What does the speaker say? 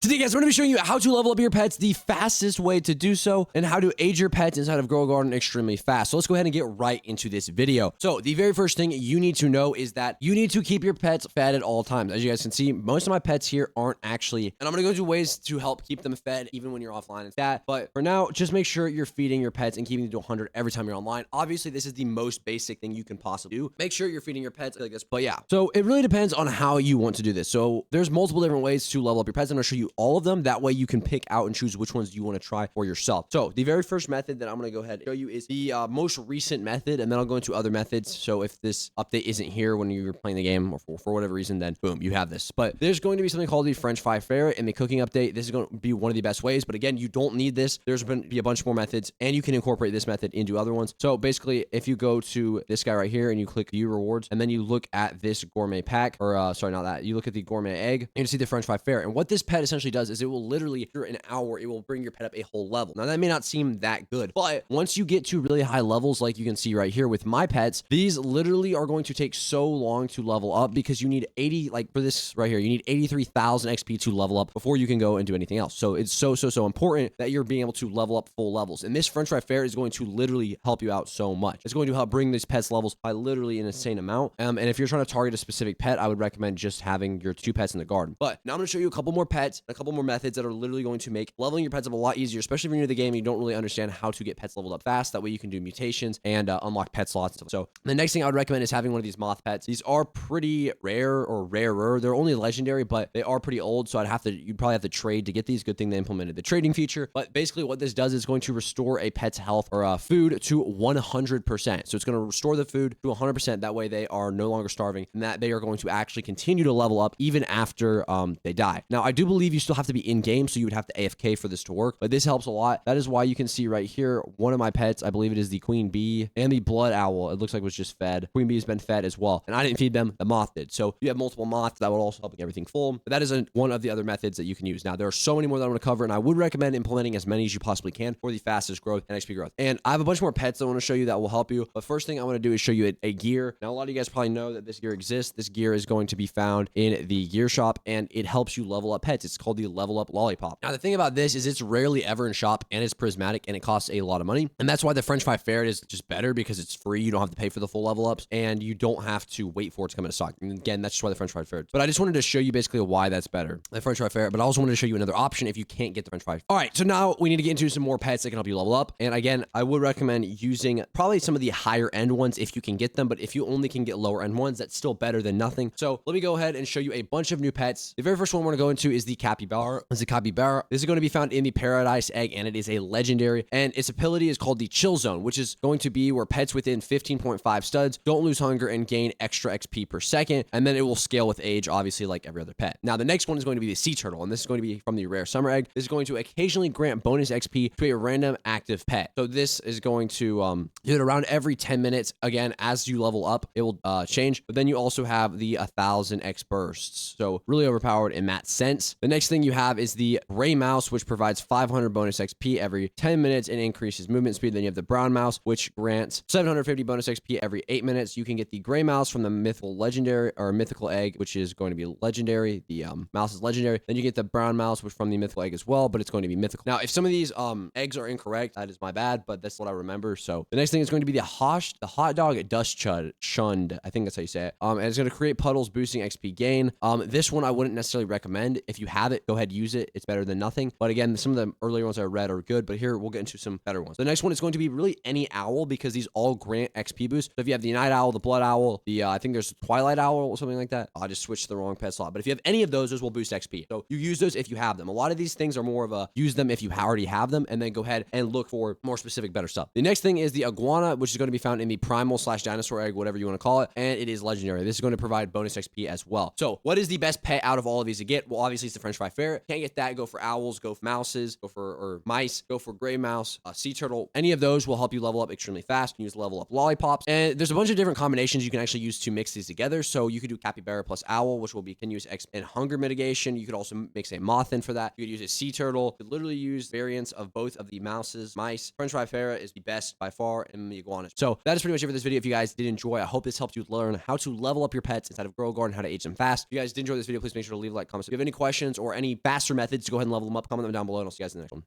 Today, guys, I'm going to be showing you how to level up your pets, the fastest way to do so, and how to age your pets inside of Grow Garden extremely fast. So let's go ahead and get right into this video. So the very first thing you need to know is that you need to keep your pets fed at all times. As you guys can see, most of my pets here aren't actually, and I'm going to go into ways to help keep them fed even when you're offline and that. But for now, just make sure you're feeding your pets and keeping them to 100 every time you're online. Obviously, this is the most basic thing you can possibly do. Make sure you're feeding your pets like this. But yeah, so it really depends on how you want to do this. So there's multiple different ways to level up your pets, and I'll show you all of them. That way you can pick out and choose which ones you want to try for yourself. So the very first method that I'm going to go ahead and show you is the most recent method, and then I'll go into other methods. So if this update isn't here when you're playing the game or for whatever reason, then boom, you have this. But there's going to be something called the French fry ferret in the cooking update. This is going to be one of the best ways, but again, you don't need this. There's going to be a bunch more methods, and you can incorporate this method into other ones. So basically, if you go to this guy right here and you click view rewards, and then you look at this gourmet pack, or sorry, not that, you look at the gourmet egg, and you see the French fry ferret. And what this pet essentially does is it will literally, after an hour, it will bring your pet up a whole level. Now that may not seem that good, but once you get to really high levels, like you can see right here with my pets, these literally are going to take so long to level up because you need 80, like for this right here, you need 83,000 XP to level up before you can go and do anything else. So it's so important that you're being able to level up full levels. And this French fry ferret is going to literally help you out so much. It's going to help bring these pets levels by literally an insane amount. And if you're trying to target a specific pet, I would recommend just having your 2 pets in the garden. But now I'm going to show you a couple more pets, a couple more methods that are literally going to make leveling your pets up a lot easier, especially if you're new to the game and you don't really understand how to get pets leveled up fast. That way you can do mutations and unlock pet slots and stuff. So the next thing I would recommend is having one of these moth pets. These are pretty rare or rarer. They're only legendary, but they are pretty old. So you'd probably have to trade to get these. Good thing they implemented the trading feature. But basically what this does is going to restore a pet's health or food to 100%. So it's going to restore the food to 100%. That way they are no longer starving and that they are going to actually continue to level up even after they die. Now, I do believe you still have to be in game, so you would have to AFK for this to work, but this helps a lot. That is why you can see right here, one of my pets, I believe it is the queen bee and the blood owl. It looks like it was just fed. Queen bee has been fed as well, and I didn't feed them. The moth did. So you have multiple moths that will also help everything full. But that is one of the other methods that you can use. Now, there are so many more that I want to cover, and I would recommend implementing as many as you possibly can for the fastest growth and XP growth. And I have a bunch more pets that I want to show you that will help you. But first thing I want to do is show you a gear. Now, a lot of you guys probably know that this gear exists. This gear is going to be found in the gear shop, and it helps you level up pets. It's called the Level Up Lollipop. Now, the thing about this is it's rarely ever in shop, and it's prismatic, and it costs a lot of money. And that's why the French fry ferret is just better, because it's free. You don't have to pay for the full level ups, and you don't have to wait for it to come into stock. And again, that's just why the French fry ferret. But I just wanted to show you basically why that's better, the French fry ferret. But I also wanted to show you another option if you can't get the French fry. All right, so now we need to get into some more pets that can help you level up. And again, I would recommend using probably some of the higher end ones if you can get them. But if you only can get lower end ones, that's still better than nothing. So let me go ahead and show you a bunch of new pets. The very first one we're going to go into is the capybara. This is going to be found in the paradise egg, and it is a legendary, and its ability is called the chill zone, which is going to be where pets within 15.5 studs don't lose hunger and gain extra XP per second, and then it will scale with age, obviously, like every other pet. Now, the next one is going to be the sea turtle, and this is going to be from the rare summer egg. This is going to occasionally grant bonus XP to a random active pet. So this is going to do it around every 10 minutes. Again, as you level up, it will change, but then you also have the 1,000 X bursts. So really overpowered in that sense. The next thing you have is the gray mouse, which provides 500 bonus XP every 10 minutes and increases movement speed. Then you have the brown mouse, which grants 750 bonus XP every 8 minutes. You can get the gray mouse from the mythical legendary or mythical egg, which is going to be legendary. The mouse is legendary. Then you get the brown mouse, which from the mythical egg as well, but it's going to be mythical. Now, if some of these eggs are incorrect, that is my bad, but that's what I remember. So the next thing is going to be the hot dog dust chund. I think that's how you say it. And it's going to create puddles, boosting XP gain. This one I wouldn't necessarily recommend. If you have it, go ahead, use it. It's better than nothing. But again, some of the earlier ones I read are good, but here we'll get into some better ones. The next one is going to be really any owl, because these all grant XP boost. So if you have the night owl, the blood owl, the I think there's a twilight owl or something like that. I just switched to the wrong pet slot. But if you have any of those will boost XP. So you use those if you have them. A lot of these things are more of a use them if you already have them, and then go ahead and look for more specific, better stuff. The next thing is the iguana, which is going to be found in the primal / dinosaur egg, whatever you want to call it, and it is legendary. This is going to provide bonus XP as well. So what is the best pet out of all of these to get? Well, obviously it's the French fry ferret. Can't get that, go for owls, go for mouses, or mice, go for gray mouse, sea turtle. Any of those will help you level up extremely fast. You can use level up lollipops, and there's a bunch of different combinations you can actually use to mix these together. So you could do capybara plus owl, which will be can use X and hunger mitigation. You could also mix a moth in for that. You could use a sea turtle. You could literally use variants of both of the mouses, mice. French fry ferret is the best by far, and the iguana. So that is pretty much it for this video. If you guys did enjoy, I hope this helped you learn how to level up your pets inside of Grow Garden, how to age them fast. If you guys did enjoy this video, please make sure to leave a like, comment. If you have any questions or or any faster methods to go ahead and level them up, comment them down below, and I'll see you guys in the next one.